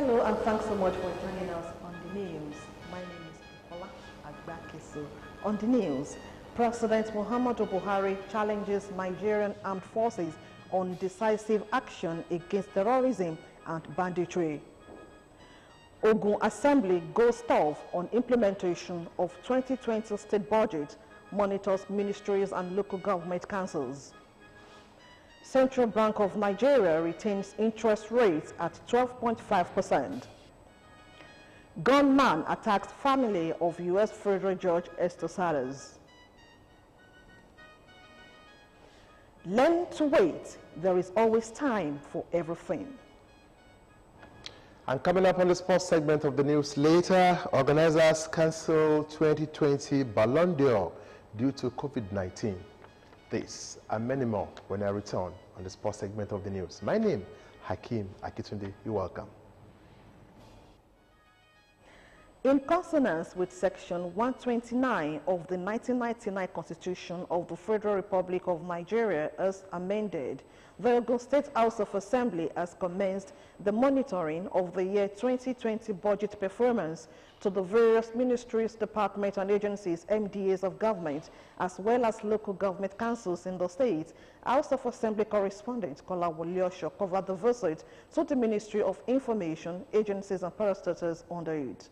Hello and thanks so much for joining us on the news. My name is Ola Agbakeso. On the news, President Muhammadu Buhari challenges Nigerian armed forces on decisive action against terrorism and banditry. Ogun Assembly goes tough on implementation of 2020 state budget, monitors ministries and local government councils. Central Bank of Nigeria retains interest rates at 12.5%. Gunman attacks family of U.S. Federal Judge Esther Salas. Learn to wait. There is always time for everything. And coming up on the sports segment of the news later, organizers cancel 2020 Ballon d'Or due to COVID-19. This and many more when I return on the sports segment of the news. My name, Hakeem Akitunde. You're welcome. In consonance with Section 129 of the 1999 Constitution of the Federal Republic of Nigeria as amended, the Ogun State House of Assembly has commenced the monitoring of the year 2020 budget performance to the various ministries, departments and agencies, MDAs of government, as well as local government councils in the state. House of Assembly correspondent Kola Woliosho covered the visit to the Ministry of Information, agencies and parastatals under it.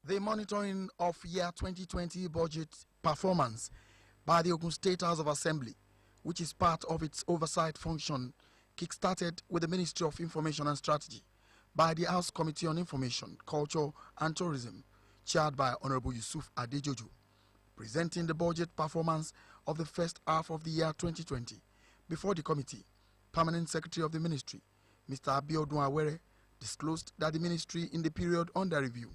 The monitoring of year 2020 budget performance by the Ogun State House of Assembly, which is part of its oversight function, kick-started with the Ministry of Information and Strategy by the House Committee on Information, Culture and Tourism, chaired by Honorable Yusuf Adejoju, presenting the budget performance of the first half of the year 2020 before the committee. Permanent Secretary of the Ministry, Mr. Abiodun Awere, disclosed that the ministry in the period under review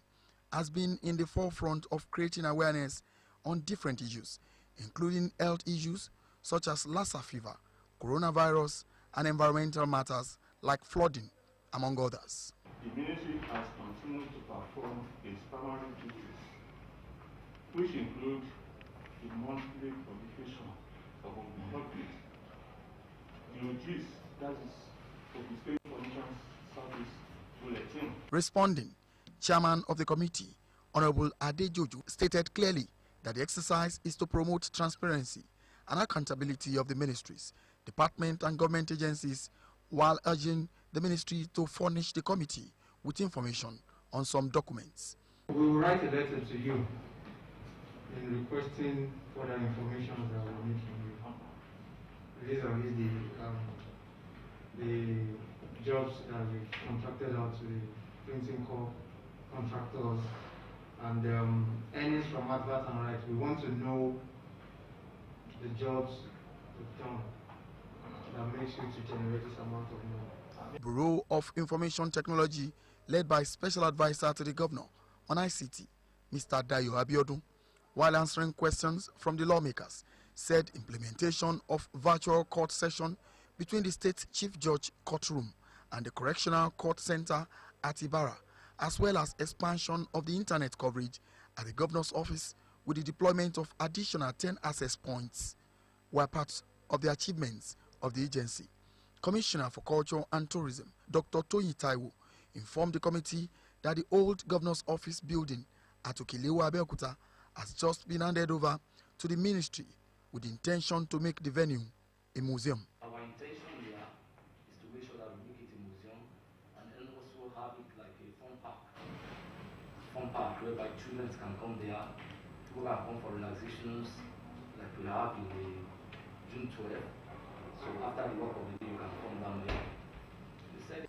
has been in the forefront of creating awareness on different issues, including health issues such as Lassa fever, coronavirus, and environmental matters like flooding, among others. The ministry has continued to perform its primary duties, which include the monthly publication of Ogun Update, the OGS, that is Ogun State Information Service Bulletin. Responding, Chairman of the committee, Honorable Adejoju, stated clearly that the exercise is to promote transparency and accountability of the ministries, department and government agencies, while urging the ministry to furnish the committee with information on some documents. We will write a letter to you in requesting further information that we need from you. These are the jobs that we contracted out to the printing corps contractors and earnings from advert and rights. We want to know the jobs we've done that makes you to generate this amount of money. Bureau of Information Technology, led by Special Advisor to the Governor on ICT, Mr. Dayo Abiodun, while answering questions from the lawmakers, said implementation of virtual court session between the State Chief Judge Courtroom and the Correctional Court Center at Ibara, as well as expansion of the internet coverage at the Governor's office with the deployment of additional 10 access points, were part of the achievements of the agency. Commissioner for Culture and Tourism, Dr. Toyi Taiwo, informed the committee that the old Governor's office building at Okelewa, Abeokuta has just been handed over to the ministry with the intention to make the venue a museum. Our intention here is to make sure that we make it a museum and then also have it like a fun park whereby children can come there, people can come for relaxations like we have in the June 12th. So after the work of the day, you can come down there.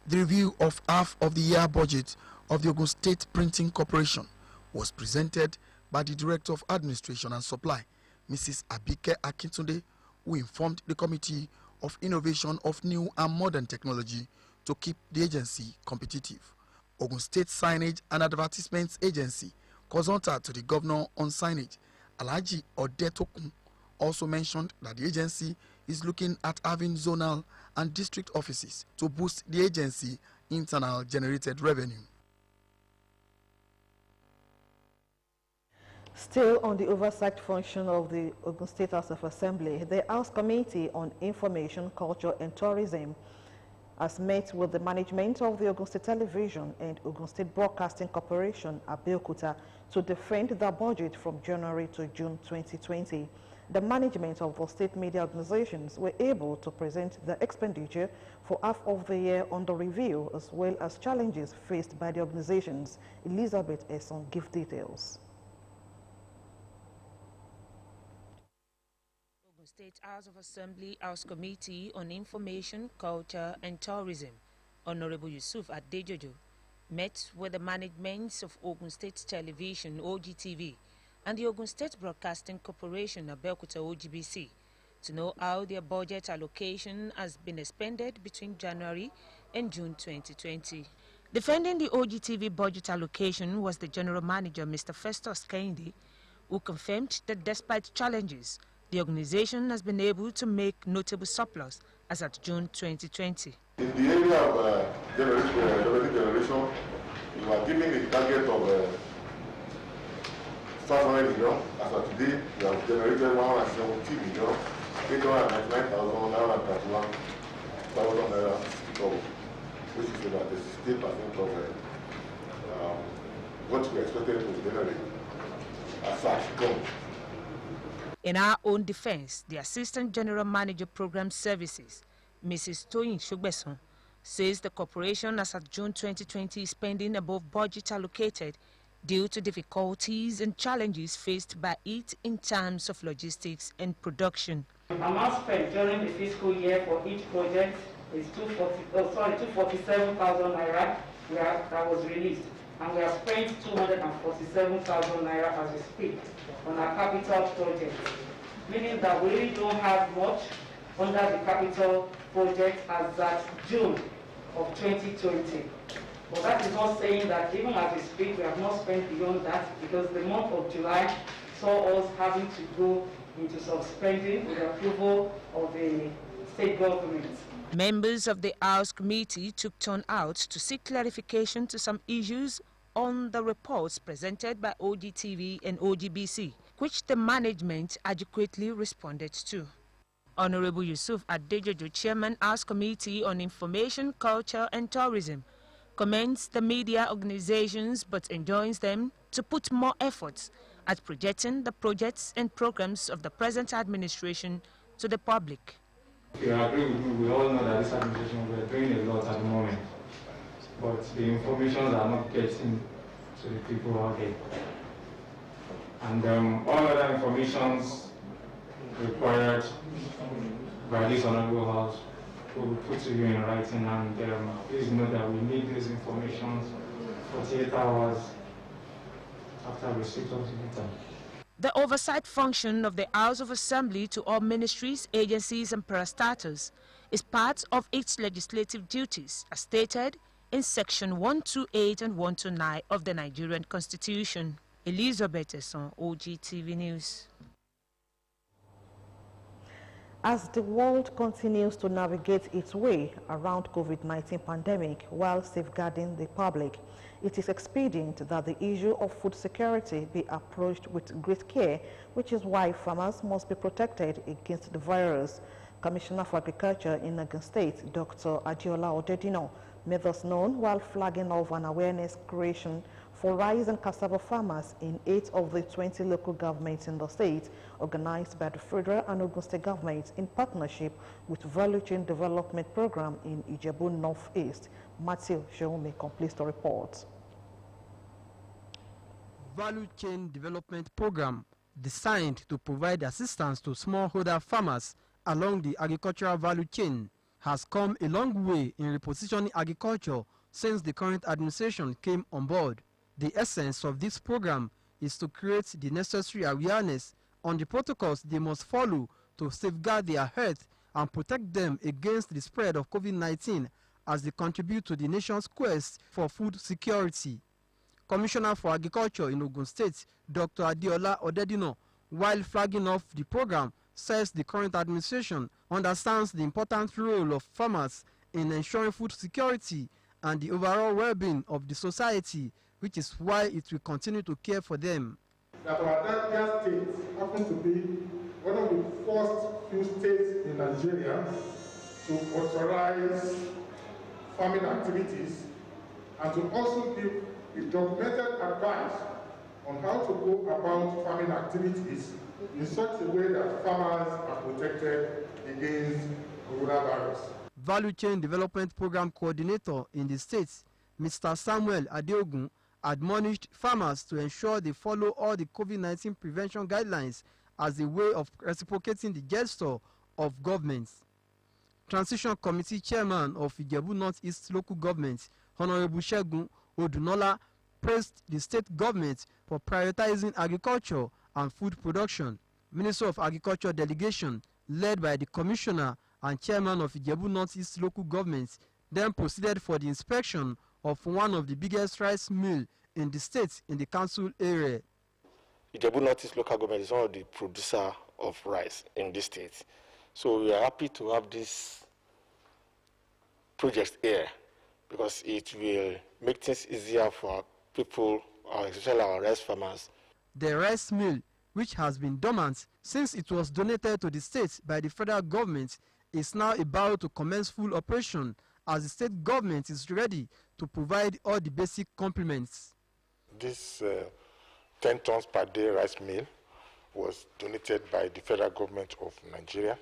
The review of half of the year budget of the Ogun State Printing Corporation was presented by the Director of Administration and Supply, Mrs. Abike Akintunde, who informed the Committee of Innovation of New and Modern Technology to keep the agency competitive. Ogun State Signage and Advertisements Agency, consultant to the Governor on signage, Alhaji Odetokun, also mentioned that the agency is looking at having zonal and district offices to boost the agency internal generated revenue. Still on the oversight function of the Ogun State House of Assembly, the House Committee on Information, Culture and Tourism has met with the management of the Ogun State Television and Ogun State Broadcasting Corporation, Abeokuta, to defend their budget from January to June 2020. The management of the state media organizations were able to present the expenditure for half of the year under review, as well as challenges faced by the organizations. Elizabeth Esson gives details. State House of Assembly House Committee on Information, Culture and Tourism, Honorable Yusuf Adejojo, met with the managements of Ogun State Television, Ogtv, and the Ogun State Broadcasting Corporation, Abeokuta OGBC, to know how their budget allocation has been expended between January and June 2020. Defending the Ogtv budget allocation was the General Manager, Mr. Festus Kehinde, who confirmed that despite challenges, the organization has been able to make notable surplus as at June 2020. In the area of generation, we are giving a target of 500 million. As of today, we have generated 170 million, 899,931,000 naira, which is about 60% of what we expected to generate as such. In our own defense, the Assistant General Manager Program Services, Mrs. Toyin Shogbeson, says the corporation as of June 2020 is spending above budget allocated due to difficulties and challenges faced by it in terms of logistics and production. Amount spent during the fiscal year for each project is 247,000 naira that was released, and we have spent 247,000 naira as we speak on our capital project, meaning that we really don't have much under the capital project as at June of 2020. But that is not saying that even as we speak, we have not spent beyond that, because the month of July saw us having to go into some spending with the approval of the state government. Members of the House Committee took turn out to seek clarification to some issues on the reports presented by Ogtv and OGBC, which the management adequately responded to. Honorable Yusuf Adejojo, Chairman, House Committee on Information, Culture and Tourism, commends the media organizations but enjoins them to put more efforts at projecting the projects and programs of the present administration to the public. We agree with you. We all know that this administration, we are doing a lot at the moment, but the information are not getting to the people out there. And all other informations required by this honorable house will be put to you in writing, and please know that we need these information 48 hours after receipt of the letter. The oversight function of the House of Assembly to all ministries, agencies and parastatals is part of its legislative duties as stated in Section 128 and 129 of the Nigerian Constitution. Elizabeth Esson, Ogtv News. As the world continues to navigate its way around COVID-19 pandemic while safeguarding the public, it is expedient that the issue of food security be approached with great care, which is why farmers must be protected against the virus. Commissioner for Agriculture in Ogun State, Dr. Adiola Odedino, made us known while flagging off an awareness creation for rice and cassava farmers in 8 of the 20 local governments in the state, organized by the federal and Ogun State governments in partnership with Value Chain Development Program in Ijebu Northeast. Matthew Sheume completes the report. Value Chain Development Program, designed to provide assistance to smallholder farmers along the agricultural value chain, has come a long way in repositioning agriculture since the current administration came on board. The essence of this program is to create the necessary awareness on the protocols they must follow to safeguard their health and protect them against the spread of COVID-19 as they contribute to the nation's quest for food security. Commissioner for Agriculture in Ogun State, Dr. Adiola Odedino, while flagging off the program, says the current administration understands the important role of farmers in ensuring food security and the overall well-being of the society, which is why it will continue to care for them. that our Delta state happened to be one of the first few states in Nigeria to authorize farming activities and to also give a documented advice on how to go about farming activities in such a way that farmers are protected against coronavirus. Value Chain Development Program Coordinator in the states, Mr. Samuel Adeogun, admonished farmers to ensure they follow all the COVID-19 prevention guidelines as a way of reciprocating the gesture of governments. Transition Committee Chairman of Ijebu North-East Local Government, Honorable Segun Odunola, praised the state government for prioritizing agriculture and food production. Minister of Agriculture delegation, led by the Commissioner and Chairman of Ijebu North-East Local Government, then proceeded for the inspection of one of the biggest rice mills in the state in the council area. Ijebu North-East Local Government is one of the producers of rice in this state. So we are happy to have this project here because it will make things easier for people, especially our rice farmers. The rice mill, which has been dormant since it was donated to the state by the federal government, is now about to commence full operation as the state government is ready to provide all the basic complements. This 10 tons per day rice mill was donated by the federal government of Nigeria.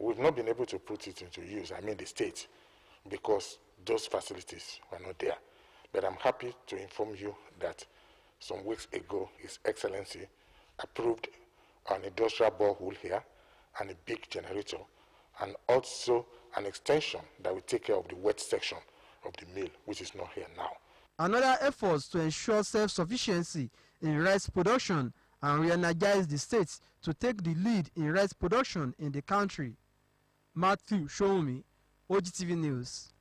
We've not been able to put it into use, I mean the state, because those facilities were not there. But I'm happy to inform you that some weeks ago, His Excellency approved an industrial borehole here and a big generator, and also an extension that will take care of the wet section of the mill, which is not here now. Another effort to ensure self-sufficiency in rice production and re-energize the states to take the lead in rice production in the country. Matthew Shoumi, Ogtv News.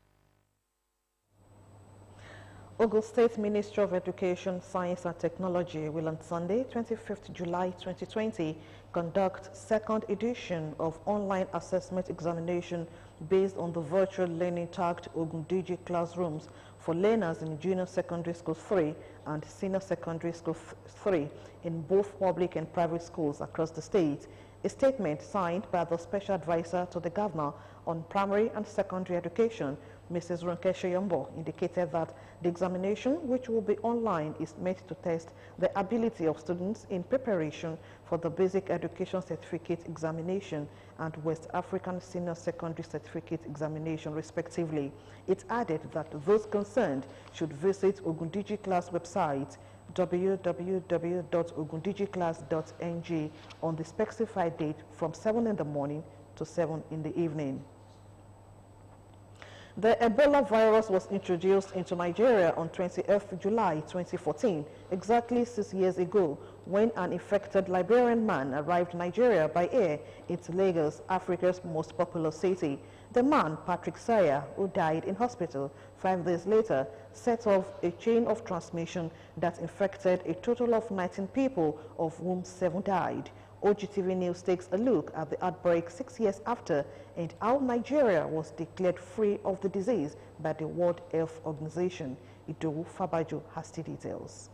Ogun State Ministry of Education, Science and Technology will on Sunday, 25th July 2020, conduct second edition of online assessment examination based on the virtual learning tagged Ogun Digi classrooms for learners in Junior Secondary School 3 and Senior Secondary School 3 in both public and private schools across the state. A statement signed by the Special Advisor to the Governor on Primary and Secondary Education, Mrs. Ronke Sheyombo, indicated that the examination, which will be online, is meant to test the ability of students in preparation for the Basic Education Certificate Examination and West African Senior Secondary Certificate Examination, respectively. It added that those concerned should visit Ogundiji Class website www.ogundigiclass.ng on the specified date from 7 in the morning to 7 in the evening. The Ebola virus was introduced into Nigeria on 20th July 2014, exactly 6 years ago, when an infected Liberian man arrived in Nigeria by air into Lagos, Africa's most populous city. The man, Patrick Saya, who died in hospital 5 days later, set off a chain of transmission that infected a total of 19 people, of whom 7 died. Ogtv News takes a look at the outbreak 6 years after and how Nigeria was declared free of the disease by the World Health Organization. Idowu Fabajo has the details.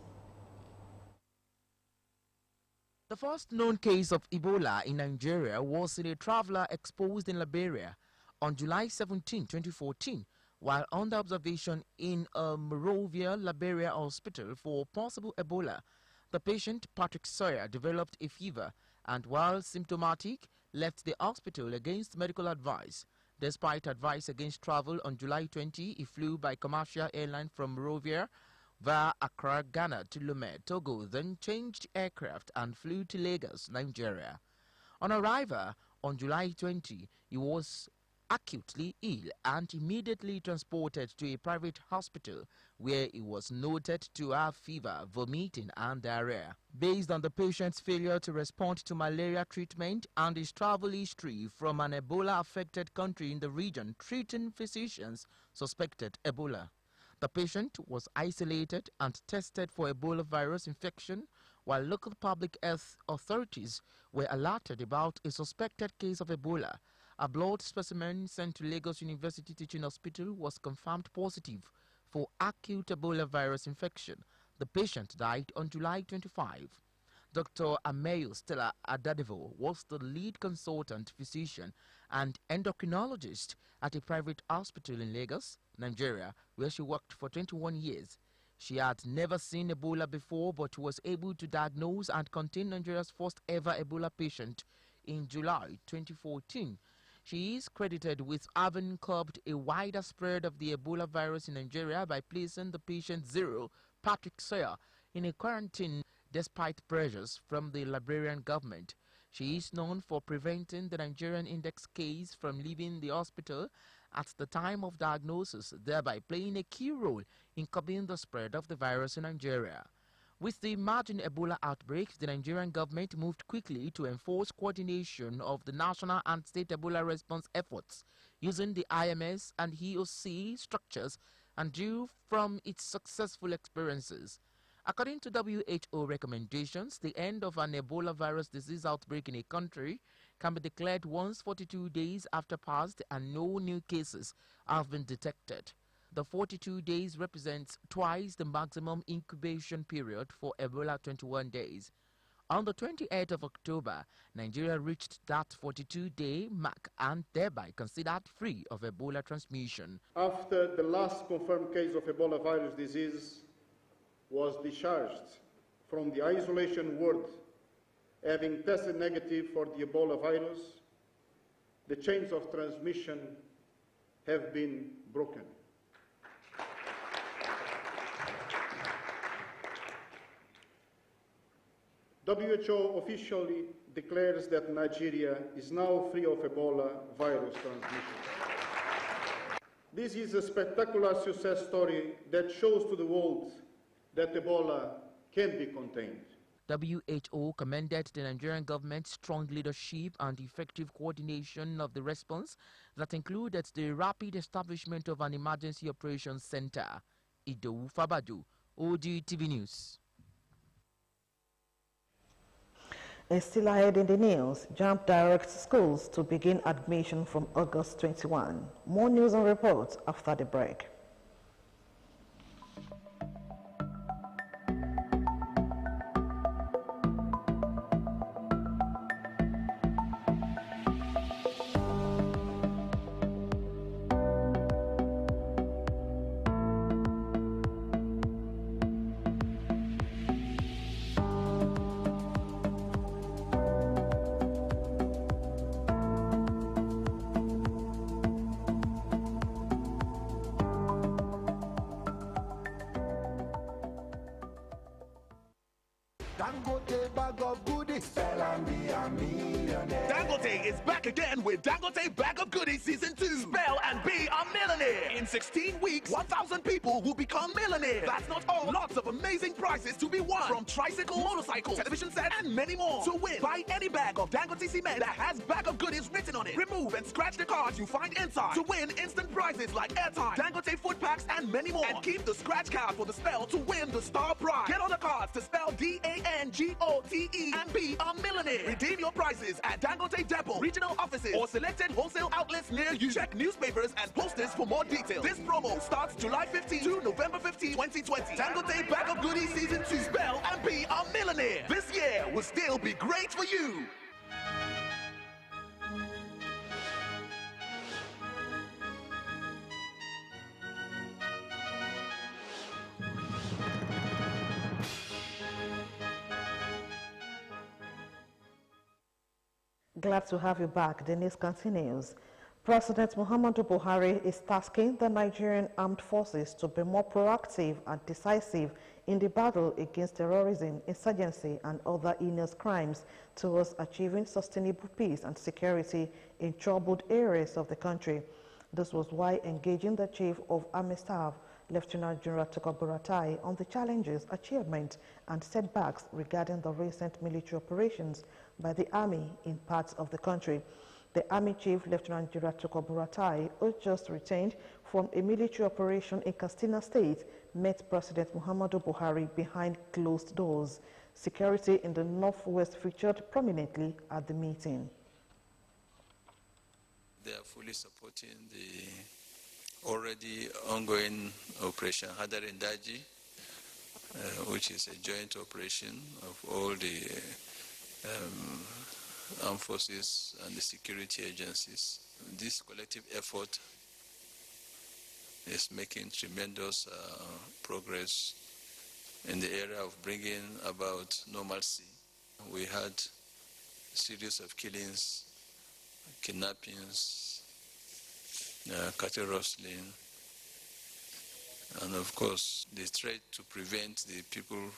The first known case of Ebola in Nigeria was in a traveler exposed in Liberia on July 17, 2014, while under observation in a Monrovia, Liberia hospital for possible Ebola. The patient, Patrick Sawyer, developed a fever and, while symptomatic, left the hospital against medical advice. Despite advice against travel on July 20, he flew by commercial airline from Monrovia via Accra, Ghana to Lomé, Togo, then changed aircraft and flew to Lagos, Nigeria. On arrival on July 20, he was acutely ill and immediately transported to a private hospital where he was noted to have fever, vomiting and diarrhea. Based on the patient's failure to respond to malaria treatment and his travel history from an Ebola-affected country in the region, treating physicians suspected Ebola. The patient was isolated and tested for Ebola virus infection, while local public health authorities were alerted about a suspected case of Ebola. A blood specimen sent to Lagos University Teaching Hospital was confirmed positive for acute Ebola virus infection. The patient died on July 25. Dr. Ameyo Stella Adadevo was the lead consultant physician and endocrinologist at a private hospital in Lagos, Nigeria, where she worked for 21 years. She had never seen Ebola before but was able to diagnose and contain Nigeria's first ever Ebola patient in July 2014. She is credited with having curbed a wider spread of the Ebola virus in Nigeria by placing the patient zero, Patrick Sawyer, in a quarantine despite pressures from the Liberian government. She is known for preventing the Nigerian index case from leaving the hospital at the time of diagnosis, thereby playing a key role in curbing the spread of the virus in Nigeria. With the emerging Ebola outbreak, the Nigerian government moved quickly to enforce coordination of the national and state Ebola response efforts using the IMS and EOC structures and drew from its successful experiences. According to WHO recommendations, the end of an Ebola virus disease outbreak in a country can be declared once 42 days after passed and no new cases have been detected. The 42 days represents twice the maximum incubation period for Ebola, 21 days. On the 28th of October, Nigeria reached that 42-day mark and thereby considered free of Ebola transmission. After the last confirmed case of Ebola virus disease was discharged from the isolation ward, having tested negative for the Ebola virus, the chains of transmission have been broken. WHO officially declares that Nigeria is now free of Ebola virus transmission. This is a spectacular success story that shows to the world that Ebola can be contained. WHO commended the Nigerian government's strong leadership and effective coordination of the response that included the rapid establishment of an emergency operations center. Idowu Fabaju, Ogtv News. And still ahead in the news, JAMB directs schools to begin admission from August 21. More news and reports after the break. Dangote bag of goodies. Spell and be a millionaire. Dangote is back again with Dangote Bag of Goodies Season 2. Spell and be a millionaire. In 16 weeks, 1,000 people will become millionaires. That's not all. Lots of amazing prizes to be won. From tricycle, motorcycle, television set, and many more. To win, buy any bag of Dangote cement that has Bag of Goodies written on it. Remove and scratch the cards you find inside. To win instant prizes like airtime, Dangote food packs, and many more. And keep the scratch card for the spell to win the star prize. Get on the cards to spell DANGOTE and be a millionaire. Redeem your prizes at Dangote Depot, regional offices, or selected wholesale outlets near you. Check newspapers and posters for more details. This promo starts July 15 to November 15, 2020. Dangote Bag of Goodies Season 2. Spell and be a millionaire. This year will still be great for you. Glad to have you back. The news continues. President Muhammadu Buhari is tasking the Nigerian armed forces to be more proactive and decisive in the battle against terrorism, insurgency, and other heinous crimes towards achieving sustainable peace and security in troubled areas of the country. This was why engaging the Chief of Army Staff, Lieutenant General Tukur Buratai, on the challenges, achievements, and setbacks regarding the recent military operations by the Army in parts of the country. The Army Chief, Lieutenant General Tukur Buratai, who just returned from a military operation in Katsina State, met President Muhammadu Buhari behind closed doors. Security in the Northwest featured prominently at the meeting. They are fully supporting the already ongoing Operation Hadarin Daji which is a joint operation of all the armed forces and the security agencies. This collective effort is making tremendous progress in the area of bringing about normalcy. We had a series of killings, kidnappings, cattle rustling, and of course the threat to prevent the people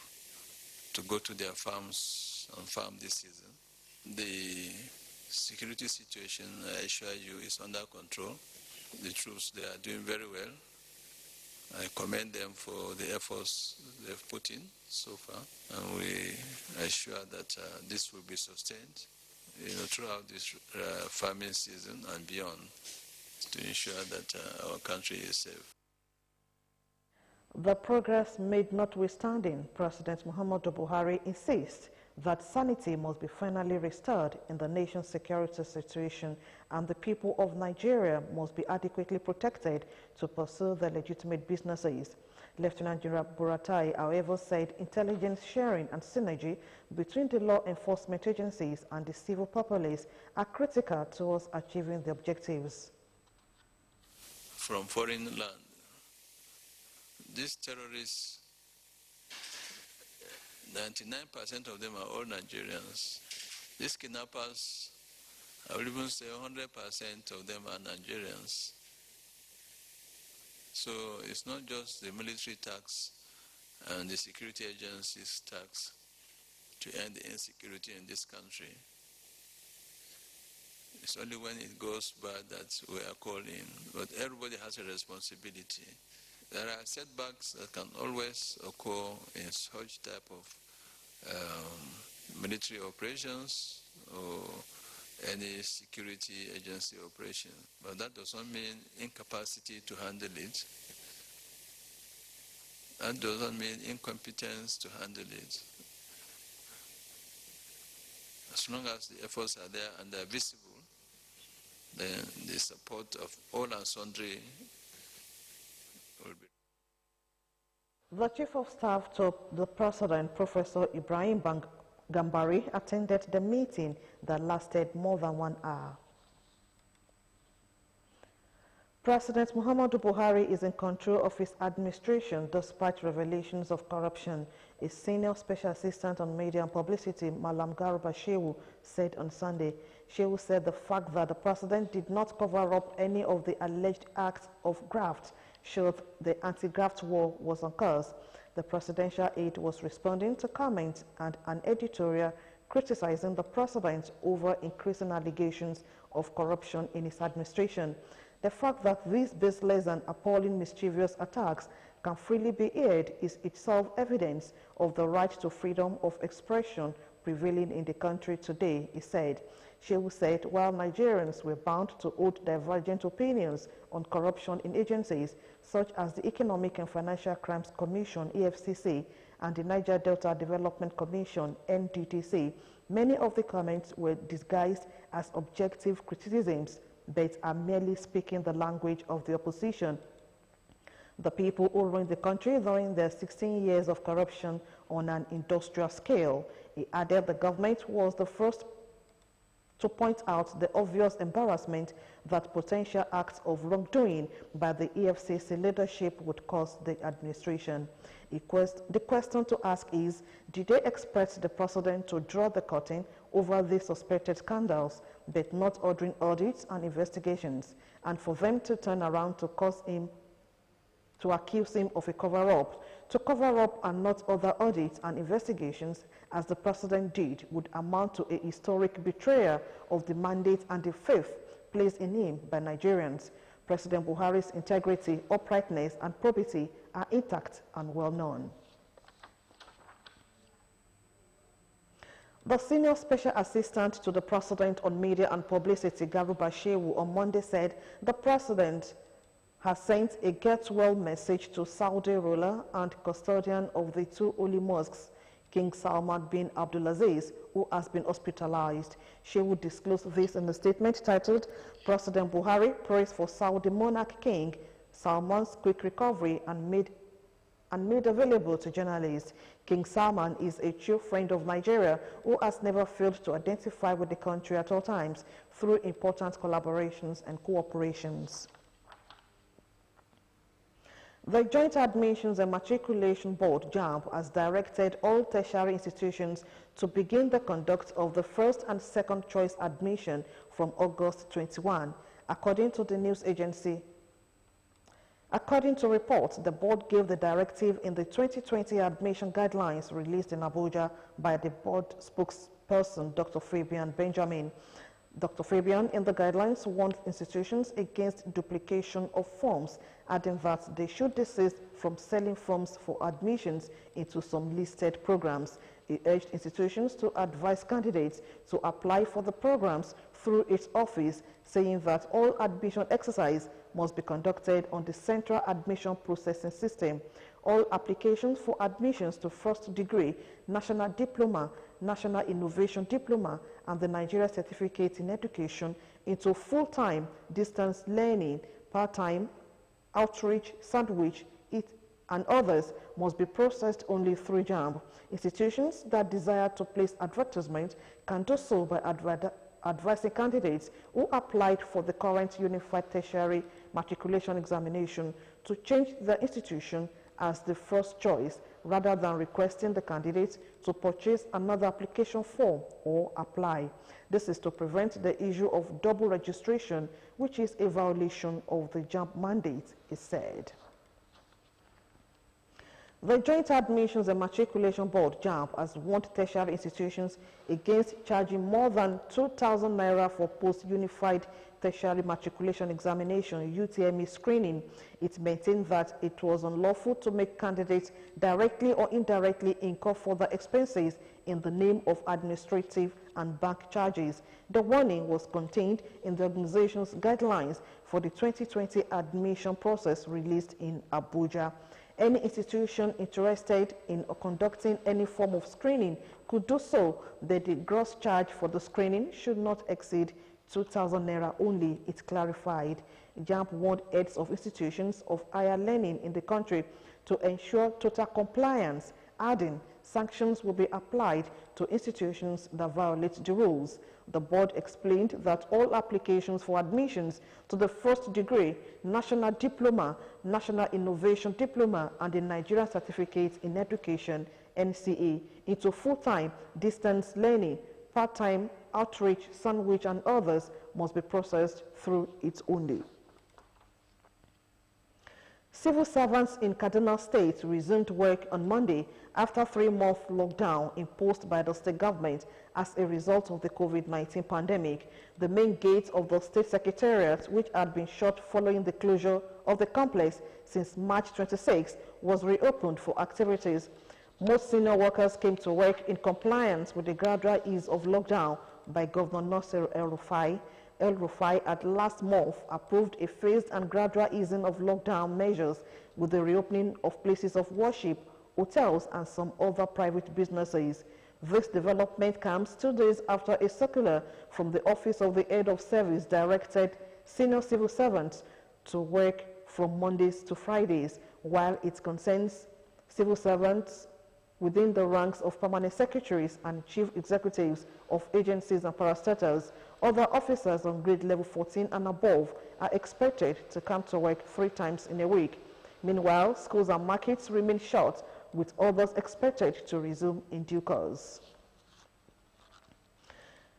to go to their farms and farm this season. The security situation, I assure you, is under control. The troops, they are doing very well. I commend them for the efforts they've put in so far, and we are sure that this will be sustained, throughout this farming season and beyond, to ensure that our country is safe. The progress made notwithstanding, President Muhammadu Buhari insists that sanity must be finally restored in the nation's security situation and the people of Nigeria must be adequately protected to pursue their legitimate businesses. Lieutenant General Buratai, however, said intelligence sharing and synergy between the law enforcement agencies and the civil populace are critical towards achieving the objectives. From foreign land, these terrorists, 99% of them are all Nigerians. These kidnappers, I would even say 100% of them are Nigerians. So it's not just the military tax and the security agencies tax to end the insecurity in this country. It's only when it goes bad that we are called in. But everybody has a responsibility. There are setbacks that can always occur in such type of military operations or any security agency operation. But that doesn't mean incapacity to handle it. That doesn't mean incompetence to handle it. As long as the efforts are there and they're visible, then the support of all and sundry will be. The Chief of Staff to the President, Professor Ibrahim Gambari, attended the meeting that lasted more than 1 hour. President Muhammadu Buhari is in control of his administration despite revelations of corruption. A senior special assistant on media and publicity, Malam Garba Shehu, said on Sunday. Shehu said the fact that the president did not cover up any of the alleged acts of graft showed the anti-graft war was on course. The presidential aide was responding to comments and an editorial criticizing the president over increasing allegations of corruption in his administration. The fact that these baseless and appalling mischievous attacks can freely be aired is itself evidence of the right to freedom of expression prevailing in the country today, he said. Shehu said while Nigerians were bound to hold divergent opinions on corruption in agencies such as the Economic and Financial Crimes Commission, EFCC, and the Niger Delta Development Commission, NDTC, many of the comments were disguised as objective criticisms but are merely speaking the language of the opposition. The people who run the country during their 16 years of corruption on an industrial scale. He added the government was the first to point out the obvious embarrassment that potential acts of wrongdoing by the EFCC leadership would cause the administration. The question to ask is, did they expect the president to draw the curtain over these suspected scandals, but not ordering audits and investigations, and for them to turn around to accuse him of a cover-up? To cover up and not other audits and investigations, as the president did, would amount to a historic betrayal of the mandate and the faith placed in him by Nigerians. President Buhari's integrity, uprightness, and probity are intact and well known. The senior special assistant to the president on media and publicity, Garuba Shehu, on Monday said the president has sent a get-well message to Saudi ruler and custodian of the two holy mosques, King Salman bin Abdulaziz, who has been hospitalized. She would disclose this in a statement titled, President Buhari prays for Saudi monarch King Salman's quick recovery and made and made available to journalists. King Salman is a true friend of Nigeria who has never failed to identify with the country at all times through important collaborations and cooperations. The Joint Admissions and Matriculation Board, JAMB, has directed all tertiary institutions to begin the conduct of the first and second choice admission from August 21, according to the news agency. According to reports, the board gave the directive in the 2020 admission guidelines released in Abuja by the board spokesperson, Dr. Fabian Benjamin. Dr. Fabian, in the guidelines, warned institutions against duplication of forms, adding that they should desist from selling forms for admissions into some listed programs. He urged institutions to advise candidates to apply for the programs through its office, saying that all admission exercise must be conducted on the Central Admission Processing System. All applications for admissions to first degree, national diploma, national innovation diploma, and the Nigeria Certificate in Education into full-time distance learning, part-time, outreach, sandwich, and others must be processed only through JAMB. Institutions that desire to place advertisement can do so by advising candidates who applied for the current Unified Tertiary Matriculation Examination to change their institution as the first choice, rather than requesting the candidates to purchase another application form or apply. This is to prevent the issue of double registration, which is a violation of the JAMB mandate, is said. The Joint Admissions and Matriculation Board, JAMB, has warned tertiary institutions against charging more than 2,000 naira for post-unified tertiary matriculation examination, UTME screening. It maintained that it was unlawful to make candidates directly or indirectly incur further expenses in the name of administrative and bank charges. The warning was contained in the organization's guidelines for the 2020 admission process released in Abuja. Any institution interested in conducting any form of screening could do so, but the gross charge for the screening should not exceed 2,000 naira only, it clarified. JAMB warned heads of institutions of higher learning in the country to ensure total compliance, adding sanctions will be applied to institutions that violate the rules. The board explained that all applications for admissions to the first degree, national diploma, national innovation diploma, and the Nigerian Certificate in Education, NCE, into full-time distance learning, part-time outreach, sandwich, and others must be processed through it only. Civil servants in Kaduna State resumed work on Monday after a 3-month lockdown imposed by the state government as a result of the COVID-19 pandemic. The main gate of the state secretariat, which had been shut following the closure of the complex since March 26, was reopened for activities. Most senior workers came to work in compliance with the gradual ease of lockdown by Governor Nasir El-Rufai. El-Rufai at last month approved a phased and gradual easing of lockdown measures with the reopening of places of worship, hotels, and some other private businesses. This development comes 2 days after a circular from the Office of the Head of Service directed senior civil servants to work from Mondays to Fridays, while it concerns civil servants within the ranks of permanent secretaries and chief executives of agencies and parastatals. Other officers on grade level 14 and above are expected to come to work 3 times in a week. Meanwhile, schools and markets remain shut, with others expected to resume in due course.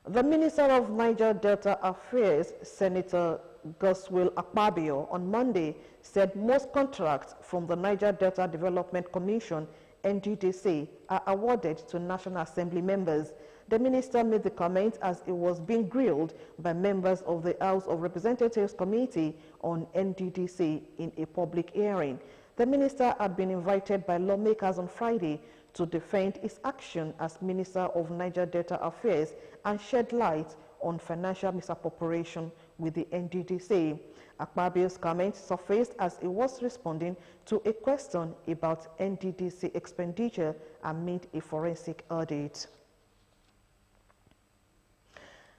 The Minister of Niger Delta Affairs, Senator Godswill Akpabio, on Monday said most contracts from the Niger Delta Development Commission, NDDC, are awarded to National Assembly members. The minister made the comment as it was being grilled by members of the House of Representatives Committee on NDDC in a public hearing. The minister had been invited by lawmakers on Friday to defend his action as Minister of Niger Delta Affairs and shed light on financial misappropriation with the NDDC. Akpabio's comments surfaced as he was responding to a question about NDDC expenditure amid a forensic audit.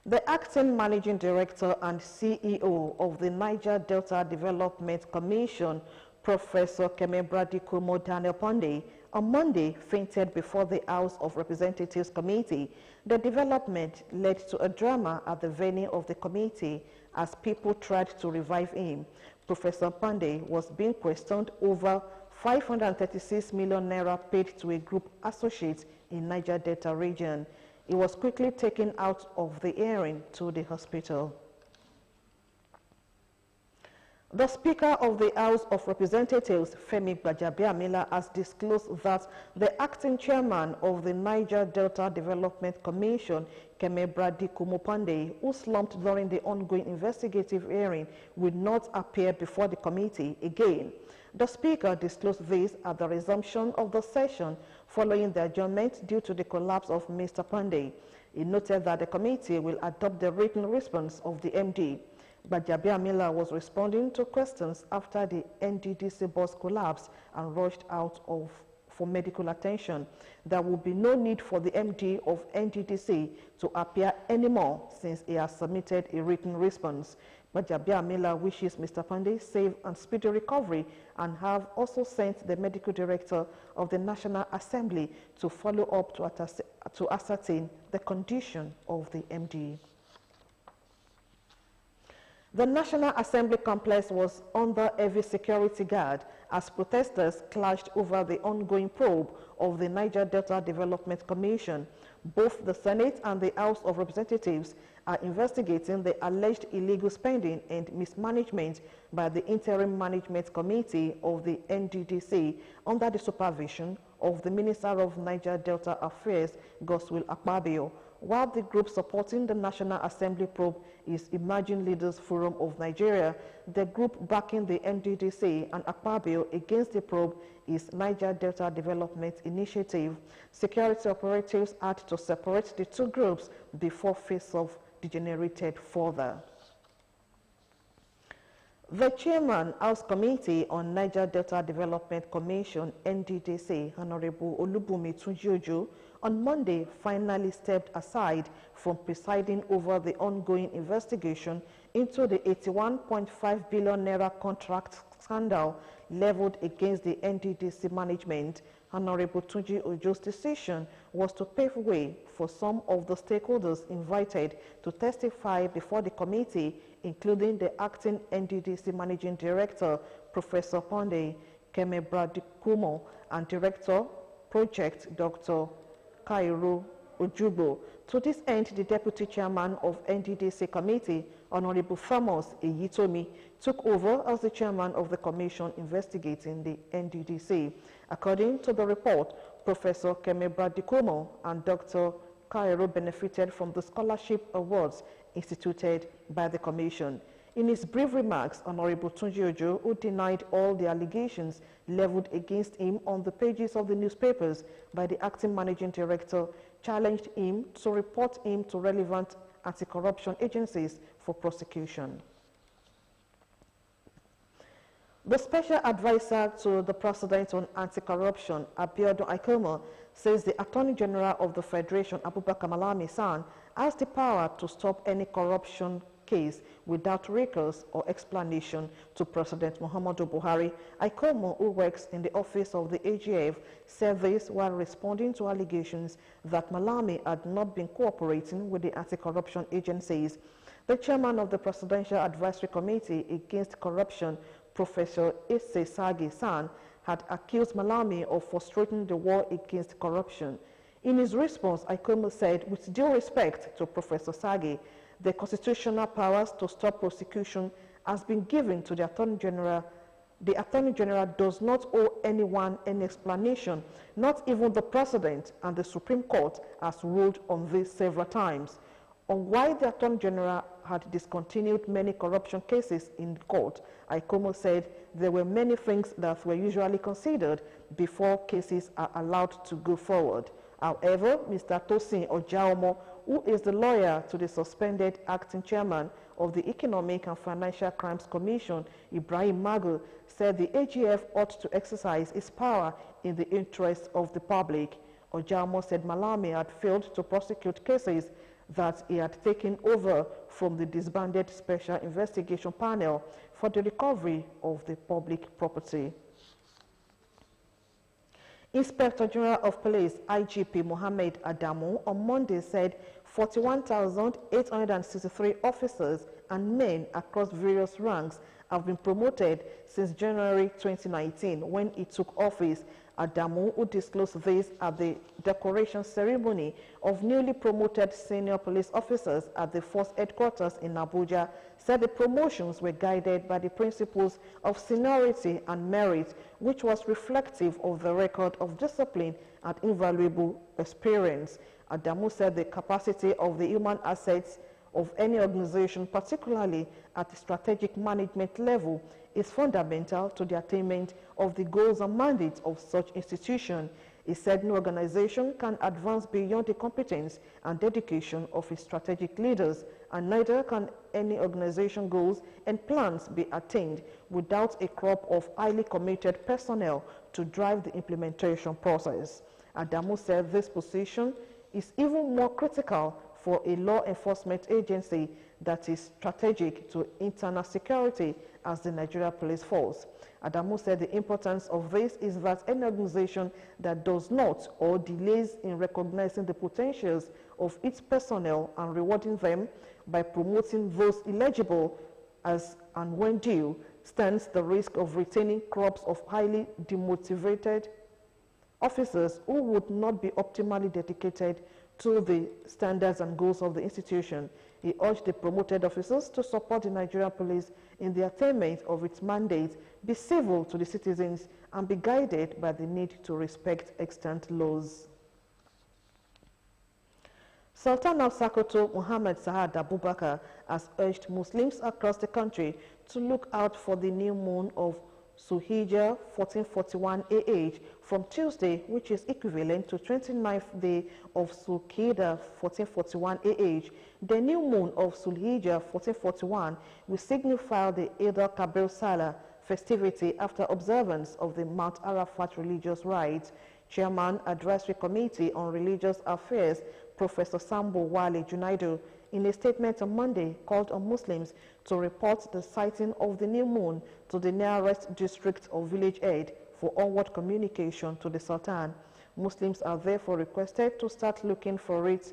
The acting managing director and CEO of the Niger Delta Development Commission, Professor Kemebra Kumo Daniel Pandey on Monday fainted before the House of Representatives Committee. The development led to a drama at the venue of the committee as people tried to revive him. Professor Pandey was being questioned over 536 million naira paid to a group associate in Niger Delta region. He was quickly taken out of the hearing to the hospital. The Speaker of the House of Representatives, Femi Gbajabiamila, has disclosed that the acting chairman of the Niger Delta Development Commission, Kemebra Kumo Pandey, who slumped during the ongoing investigative hearing, will not appear before the committee again. The Speaker disclosed this at the resumption of the session following the adjournment due to the collapse of Mr. Pandey. He noted that the committee will adopt the written response of the MD. Gbajabiamila was responding to questions after the NDDC bus collapsed and rushed out for medical attention. There will be no need for the MD of NDDC to appear anymore since he has submitted a written response. Gbajabiamila wishes Mr. Pandey safe and speedy recovery and have also sent the medical director of the National Assembly to follow up to ascertain the condition of the MD. The National Assembly complex was under heavy security guard as protesters clashed over the ongoing probe of the Niger Delta Development Commission. Both the Senate and the House of Representatives are investigating the alleged illegal spending and mismanagement by the Interim Management Committee of the NDDC under the supervision of the Minister of Niger Delta Affairs, Godswill Akpabio. While the group supporting the National Assembly probe is Emerging Leaders Forum of Nigeria, the group backing the NDDC and Akpabio against the probe is Niger Delta Development Initiative. Security operatives had to separate the two groups before face-off degenerated further. The Chairman, House Committee on Niger Delta Development Commission, NDDC, Honorable Olubumi Tunjiojo, on Monday finally stepped aside from presiding over the ongoing investigation into the 81.5 billion naira contract scandal leveled against the NDDC management. Honorable Tunji Ojo's decision was to pave way for some of the stakeholders invited to testify before the committee, including the acting NDDC Managing Director, Professor Pandey, Kemebra Kumo, and Director Project, Dr. Cairo Ojubo. To this end, the Deputy Chairman of NDDC Committee, Honorable Famos Eyitomi, took over as the Chairman of the Commission investigating the NDDC. According to the report, Professor Kemebra Kumo and Dr. Cairo benefited from the scholarship awards instituted by the Commission. In his brief remarks, Honorable Tunji Ojo, who denied all the allegations leveled against him on the pages of the newspapers by the acting managing director, challenged him to report him to relevant anti-corruption agencies for prosecution. The special advisor to the President on Anti-Corruption, Abiodun Aikomo, says the Attorney General of the Federation, Abubakar Malami San, has the power to stop any corruption case without recourse or explanation to President Muhammadu Buhari. Aikomo, who works in the office of the AGF, said this while responding to allegations that Malami had not been cooperating with the anti-corruption agencies. The chairman of the Presidential Advisory Committee Against Corruption, Professor Isse Sagi San, had accused Malami of frustrating the war against corruption. In his response, Aikomo said, with due respect to Professor Sagi, the constitutional powers to stop prosecution has been given to the Attorney General. The Attorney General does not owe anyone any explanation, not even the President, and the Supreme Court has ruled on this several times. On why the Attorney General had discontinued many corruption cases in court, Aikomo said there were many things that were usually considered before cases are allowed to go forward. However, Mr. Tosin Ojaomo, who is the lawyer to the suspended acting chairman of the Economic and Financial Crimes Commission, Ibrahim Magu, said the AGF ought to exercise its power in the interest of the public. Ojaomo said Malami had failed to prosecute cases that he had taken over from the disbanded Special Investigation Panel for the recovery of the public property. Inspector General of Police IGP Mohammed Adamu on Monday said 41,863 officers and men across various ranks have been promoted since January 2019 when he took office. Adamu, who disclosed this at the decoration ceremony of newly promoted senior police officers at the force headquarters in Abuja, said the promotions were guided by the principles of seniority and merit, which was reflective of the record of discipline and invaluable experience. Adamu said the capacity of the human assets of any organization, particularly at the strategic management level, is fundamental to the attainment of the goals and mandates of such institution. He said no organization can advance beyond the competence and dedication of its strategic leaders, and neither can any organization goals and plans be attained without a crop of highly committed personnel to drive the implementation process. Adamu said this position is even more critical for a law enforcement agency that is strategic to internal security as the Nigeria Police Force. Adamu said the importance of this is that any organization that does not or delays in recognizing the potentials of its personnel and rewarding them by promoting those eligible as and when due stands the risk of retaining crops of highly demotivated officers who would not be optimally dedicated to the standards and goals of the institution. He urged the promoted officers to support the Nigerian police in the attainment of its mandate, be civil to the citizens, and be guided by the need to respect extant laws. Sultan of Sokoto Mohammed Sa'ad Abubakar has urged Muslims across the country to look out for the new moon of Zulhijjah 1441 AH from Tuesday, which is equivalent to 29th day of Zulhijjah 1441 AH. The new moon of Zulhijjah 1441 will signify the Eid al-Kabir Salah festivity after observance of the Mount Arafat religious rites. Chairman, Advisory Committee on Religious Affairs, Professor Sambo Wale Junaidu, in a statement on Monday, called on Muslims to report the sighting of the new moon to the nearest district or village head for onward communication to the Sultan. Muslims are therefore requested to start looking for it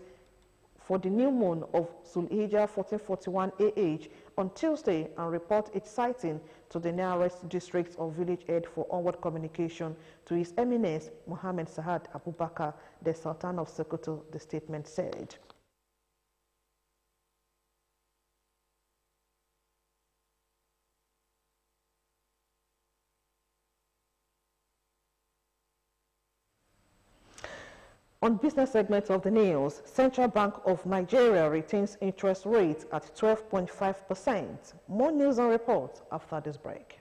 for the new moon of Zulhijjah 1441 AH on Tuesday and report its sighting to the nearest district or village head for onward communication to His Eminence Mohammed Sa'ad Abubakar, the Sultan of Sokoto, the statement said. On business segments of the news, Central Bank of Nigeria retains interest rates at 12.5%. More news and reports after this break.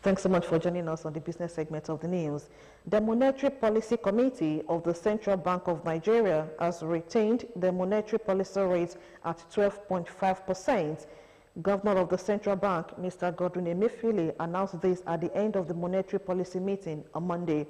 Thanks so much for joining us on the business segment of the news. The Monetary Policy Committee of the Central Bank of Nigeria has retained the monetary policy rate at 12.5%. Governor of the Central Bank, Mr. Godwin Emefiele, announced this at the end of the monetary policy meeting on Monday.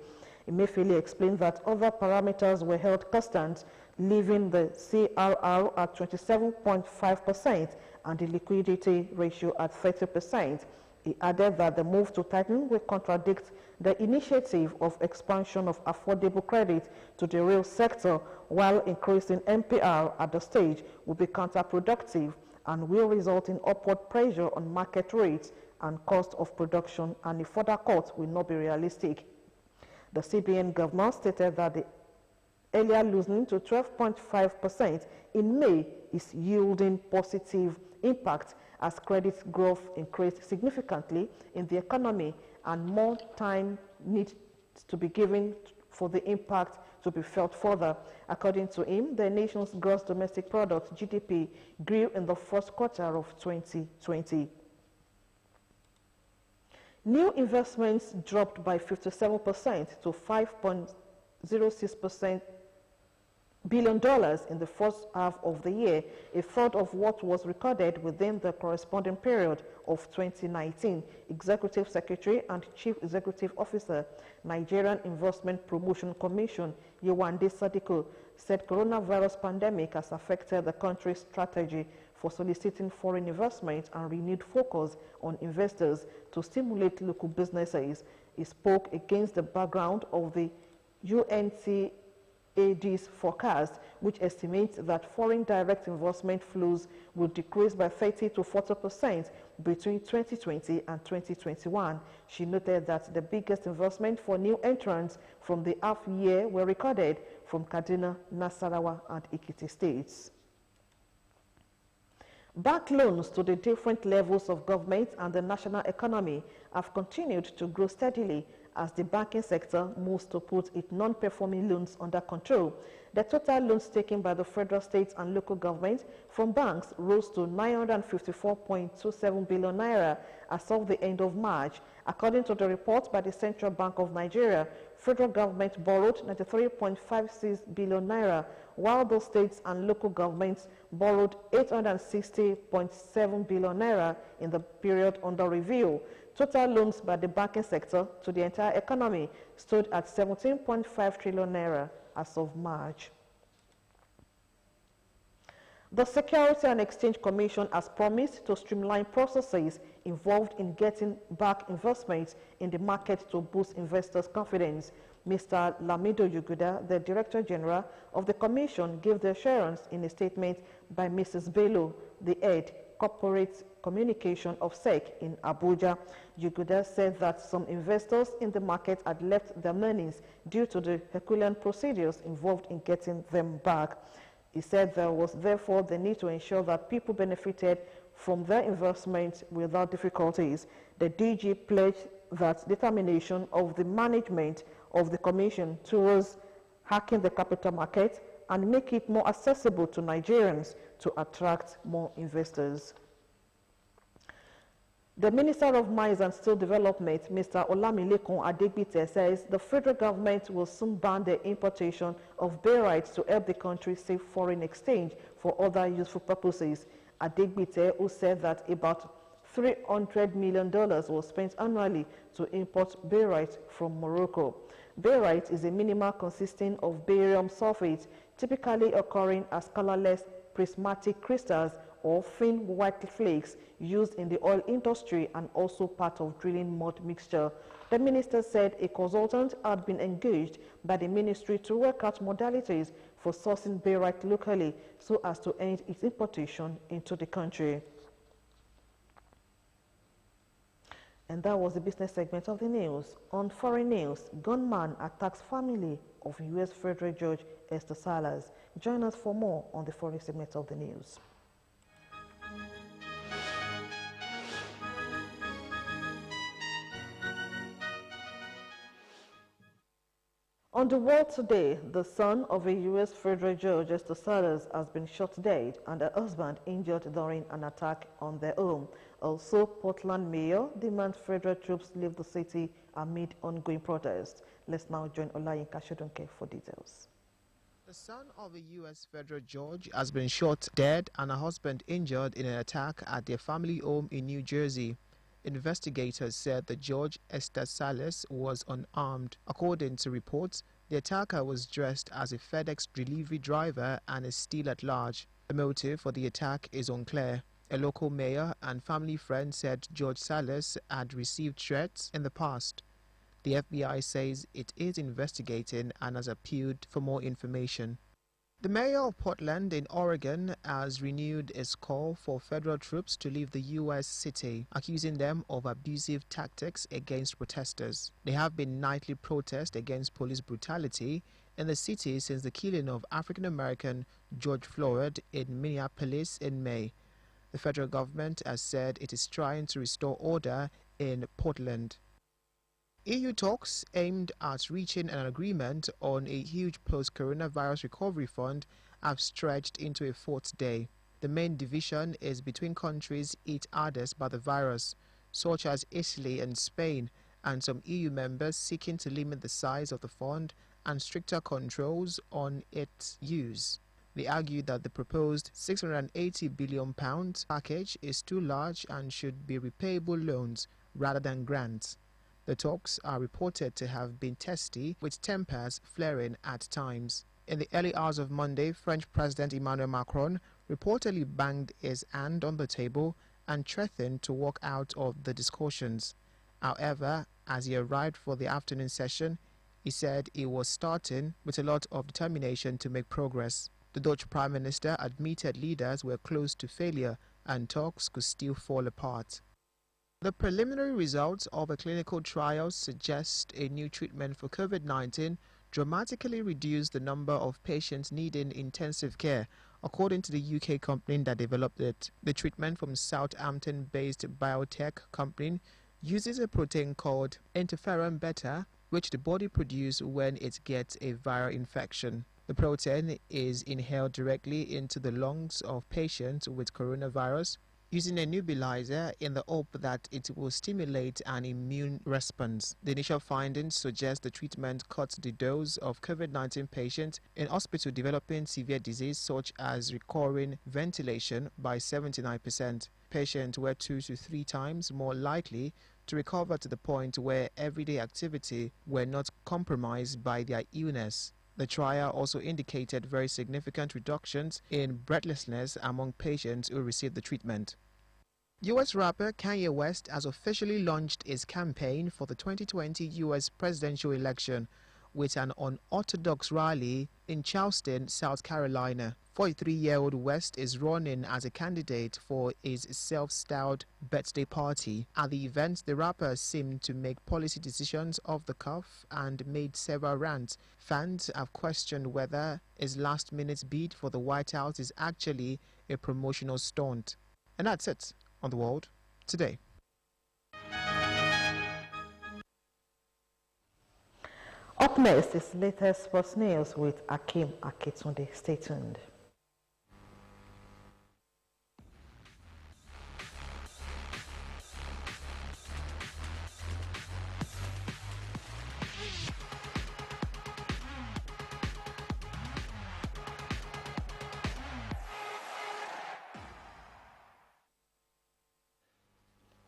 Emefiele explained that other parameters were held constant, leaving the CRR at 27.5% and the liquidity ratio at 30%. He added that the move to tighten will contradict the initiative of expansion of affordable credit to the real sector, while increasing MPR at the stage will be counterproductive and will result in upward pressure on market rates and cost of production, and a further cut will not be realistic. The CBN governor stated that the earlier loosening to 12.5% in May is yielding positive impact as credit growth increased significantly in the economy and more time needs to be given for the impact to be felt further. According to him, the nation's gross domestic product, GDP, grew in the first quarter of 2020. New investments dropped by 57% to 5.06% billion in the first half of the year, a third of what was recorded within the corresponding period of 2019. Executive Secretary and Chief Executive Officer, Nigerian Investment Promotion Commission, Yewande Sadiko, said coronavirus pandemic has affected the country's strategy for soliciting foreign investment and renewed focus on investors to stimulate local businesses. He spoke against the background of the UNCAD's forecast, which estimates that foreign direct investment flows will decrease by 30 to 40% between 2020 and 2021. She noted that the biggest investment for new entrants from the half year were recorded from Kaduna, Nasarawa, and Ekiti states. Bank loans to the different levels of government and the national economy have continued to grow steadily as the banking sector moves to put its non-performing loans under control. The total loans taken by the federal, state and local government from banks rose to 954.27 billion naira as of the end of March. According to the report by the Central Bank of Nigeria, federal government borrowed 93.56 billion naira, while the states and local governments borrowed 860.7 billion naira in the period under review. Total loans by the banking sector to the entire economy stood at 17.5 trillion naira as of March. The Security and Exchange Commission has promised to streamline processes involved in getting back investments in the market to boost investors' confidence. Mr. Lamido Yuguda, the Director General of the Commission, gave the assurance in a statement by Mrs. Bello, the head corporate communication of SEC in Abuja. Yuguda said that some investors in the market had left their monies due to the Herculean procedures involved in getting them back. He said there was therefore the need to ensure that people benefited from their investments without difficulties. The DG pledged that determination of the management of the Commission towards hacking the capital market and make it more accessible to Nigerians to attract more investors. The Minister of Mines and Steel Development, Mr. Olamilekun Adegbite, says the federal government will soon ban the importation of barite to help the country save foreign exchange for other useful purposes. Adegbite, who said that about $300 million was spent annually to import barite from Morocco. Barite is a mineral consisting of barium sulfate, typically occurring as colorless prismatic crystals or thin white flakes used in the oil industry and also part of drilling mud mixture. The minister said a consultant had been engaged by the ministry to work out modalities for sourcing barite locally so as to end its importation into the country. And that was the business segment of the news. On foreign news, gunman attacks family of U.S. Federal Judge Esther Salas. Join us for more on the foreign segment of the news. On the world today, the son of a U.S. federal judge, Esther Salas, has been shot dead and her husband injured during an attack on their home. Also, Portland mayor demands federal troops leave the city amid ongoing protests. Let's now join Olayinka Shedunke for details. The son of a U.S. federal judge has been shot dead and her husband injured in an attack at their family home in New Jersey. Investigators said the judge, Esther Salas, was unarmed. According to reports, the attacker was dressed as a FedEx delivery driver and is still at large. The motive for the attack is unclear. A local mayor and family friend said Judge Salas had received threats in the past. The FBI says it is investigating and has appealed for more information. The mayor of Portland in Oregon has renewed his call for federal troops to leave the U.S. city, accusing them of abusive tactics against protesters. There have been nightly protests against police brutality in the city since the killing of African-American George Floyd in Minneapolis in May. The federal government has said it is trying to restore order in Portland. EU talks aimed at reaching an agreement on a huge post-coronavirus recovery fund have stretched into a fourth day. The main division is between countries hit hardest by the virus, such as Italy and Spain, and some EU members seeking to limit the size of the fund and stricter controls on its use. They argued that the proposed £680 billion package is too large and should be repayable loans rather than grants. The talks are reported to have been testy, with tempers flaring at times. In the early hours of Monday, French President Emmanuel Macron reportedly banged his hand on the table and threatened to walk out of the discussions. However, as he arrived for the afternoon session, he said he was starting with a lot of determination to make progress. The Dutch Prime Minister admitted leaders were close to failure and talks could still fall apart. The preliminary results of a clinical trial suggest a new treatment for COVID-19 dramatically reduced the number of patients needing intensive care, according to the UK company that developed it. The treatment from Southampton-based biotech company uses a protein called interferon beta, which the body produces when it gets a viral infection. The protein is inhaled directly into the lungs of patients with coronavirus using a nebulizer in the hope that it will stimulate an immune response. The initial findings suggest the treatment cuts the dose of COVID-19 patients in hospital developing severe disease such as recurring ventilation by 79%. Patients were 2 to 3 times more likely to recover to the point where everyday activity were not compromised by their illness. The trial also indicated very significant reductions in breathlessness among patients who received the treatment. U.S. rapper Kanye West has officially launched his campaign for the 2020 U.S. presidential election with an unorthodox rally in Charleston, South Carolina. 43-year-old West is running as a candidate for his self-styled birthday party. At the event, the rapper seemed to make policy decisions off the cuff and made several rants. Fans have questioned whether his last-minute bid for the White House is actually a promotional stunt. And that's it on The World Today. Up next is latest sports news with Akim Aketunde. Stay tuned.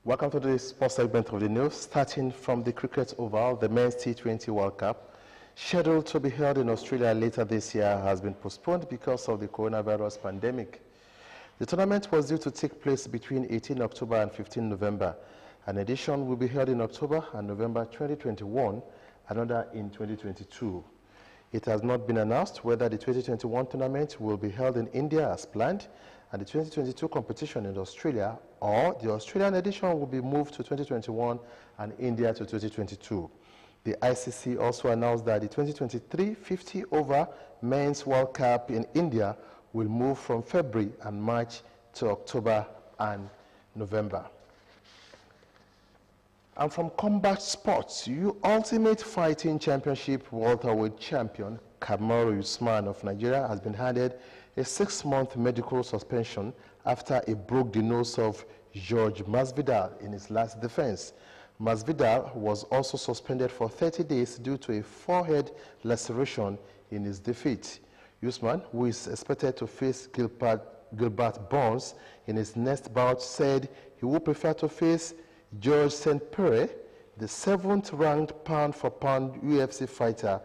Welcome to the sports segment of the news. Starting from the cricket oval, the Men's T20 World Cup, scheduled to be held in Australia later this year, has been postponed because of the coronavirus pandemic. The tournament was due to take place between 18 October and 15 November. An edition will be held in October and November 2021, another in 2022. It has not been announced whether the 2021 tournament will be held in India as planned, and the 2022 competition in Australia, or the Australian edition will be moved to 2021 and India to 2022. The ICC also announced that the 2023 50-over Men's World Cup in India will move from February and March to October and November. And from combat sports, Ultimate Fighting Championship welterweight champion Kamaru Usman of Nigeria has been handed a 6-month medical suspension after he broke the nose of George Masvidal in his last defense. Masvidal was also suspended for 30 days due to a forehead laceration in his defeat. Usman, who is expected to face Gilbert Burns in his next bout, said he would prefer to face George St. Pierre, the 7th-ranked pound-for-pound UFC fighter,